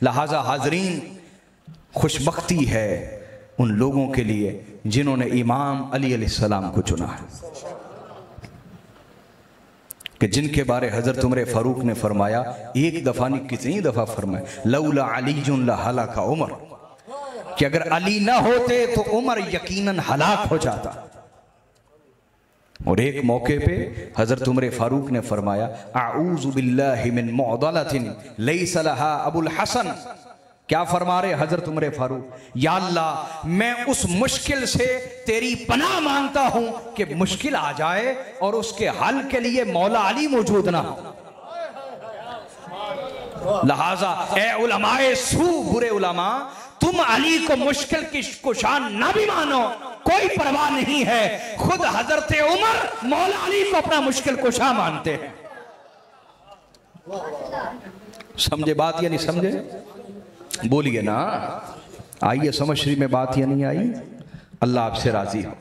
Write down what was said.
लिहाजा हाजरीन, खुशबख्ती है उन लोगों के लिए जिन्होंने इमाम अली अलैहिस्सलाम को चुना है, कि जिनके बारे हजरत उमर फारूक ने फरमाया, एक दफा नहीं कितनी दफा फरमाया, लौला अलीजुन लहलका उमर, कि अगर अली ना होते तो उमर यकीनन हलाक हो जाता। और एक मौके पे हजरत उमर फारूक ने फरमाया, आऊज़ु बिल्लाहि मिन मुअदलतिन लैसा लहा अबुल हसन। क्या फरमा रहे हजरत उमर फारूक, या अल्लाह मैं उस मुश्किल से तेरी पनाह मांगता हूं कि मुश्किल आ जाए और उसके हल के लिए मौला अली मौजूद ना हो। लिहाजा ए उलमाए सू, बुरे उलमा, तुम अली को मुश्किल की कुशान ना भी मानो, कोई परवाह नहीं है, खुद हजरत उमर मौला अली को अपना मुश्किल कुशा मानते हैं। समझे बात या नहीं समझे? बोलिए ना, आइए समझ में बात या नहीं आई? अल्लाह आपसे राजी हो।